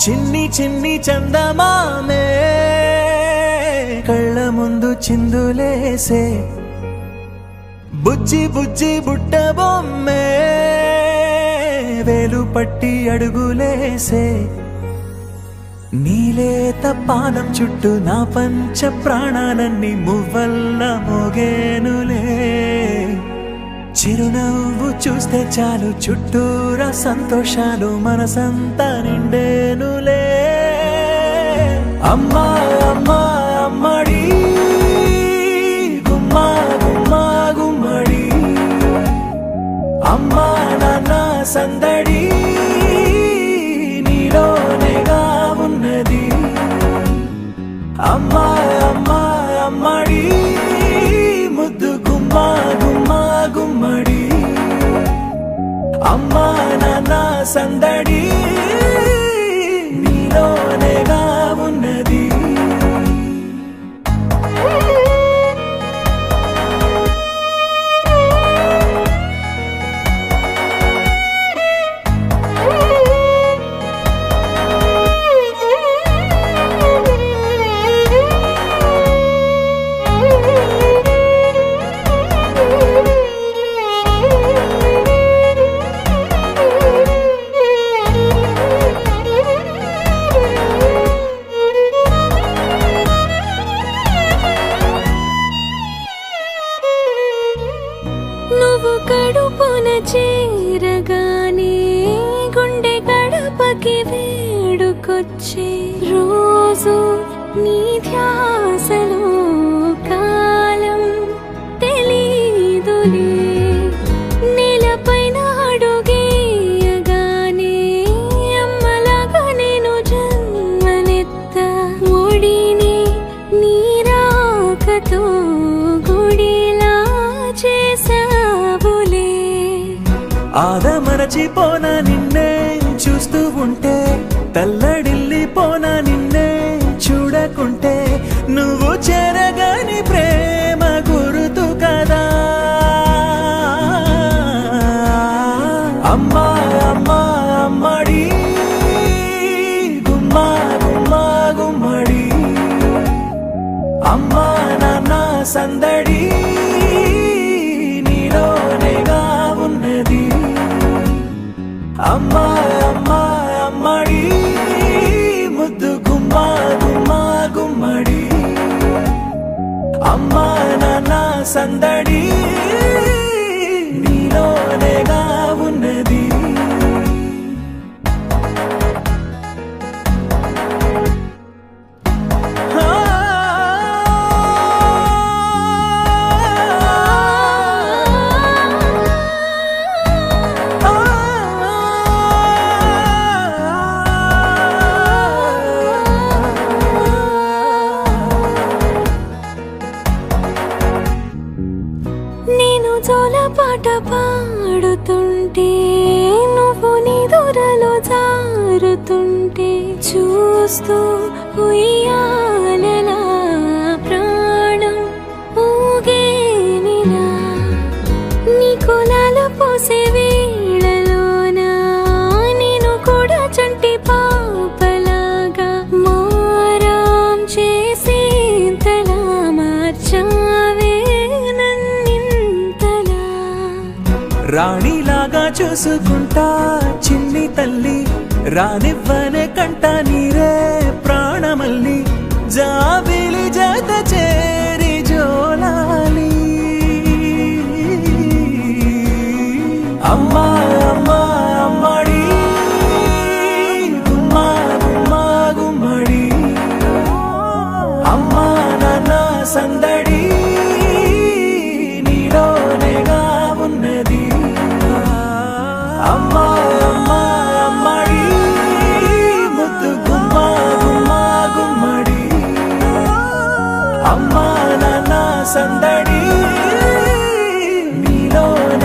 చిన్ని చిన్ని చందమామే కళ్ళ ముందు చిందులేసే బుజ్జి బుజ్జి బుట్ట బొమ్మే వేలు పట్టి అడుగులేసే నీలేత పానం చుట్టూ నా పంచ ప్రాణాలన్నీ మువ్వల్ల మోగేనులే చిరునవ్వు చూస్తే చాలు చుట్టూరా సంతోషాలు మనసంతా నిండేనులే అమ్మా అమ్మా అమ్మడి గుమ్మా గుమ్మా గుమ్మడి అమ్మా నాన్న సందడి నీలోనేగా ఉన్నది అమ్మా అమ్మా అమ్మడి ముద్దు గుమ్మా గుమ్మా గుమ్మడి అమ్మా నాన్న సందడి నీలోనేగా ఉన్నది నువ్వు కడుపున చేరగానే గుండె గడపకి వేడుకొచ్చే రోజు నీ ధ్యాసలో కాలం తెలీదులే నేలపైన అడుగేయగానే అమ్మలాగా నేను జన్మనెత్త ఒడిని నీ రాకతో గుడిలా చేసావులే ఆదమరచిపోనా నిన్నే చూస్తూ ఉంటే తల్లడిల్లిపోనా నిన్నే చూడకుంటే నువ్వు చెరగని ప్రేమ గురుతు కదా అమ్మా అమ్మా అమ్మడి గుమ్మా గుమ్మా గుమ్మడి అమ్మా నాన్న సందడి నీలోనేగా ఉన్నది అమ్మా అమ్మా అమ్మడి ముద్దు గుమ్మా గుమ్మా గుమ్మడి అమ్మా నాన్న సందడి నీలోనేగా ఉన్నది నేను జోలపాట పాడుతుంటే నువ్వు నీ దూరలో జారుతుంటే చూస్తూ ఉయ్యాలలా ప్రాణం ఊగేనిలా నీ కులాలు పోసే వేళలోనా నేను కూడా చంటి పాపలాగా మారాం చేసేంతలా మార్చావే రాణిలాగా చూసుకుంటా చిన్ని తల్లి రానివ్వనే కంట నీరే ప్రాణమల్లి జాబిలి జత చేరి జోలాలి అమ్మా అమ్మా అమ్మడి గుమ్మా గుమ్మా గుమ్మడి అమ్మా నాన్న సందడి నీలోనేగా ఉన్నది అమ్మా అమ్మా అమ్మడి ముద్దు గుమ్మా గుమ్మా గుమ్మడి అమ్మా నాన్న సందడి నీలోనే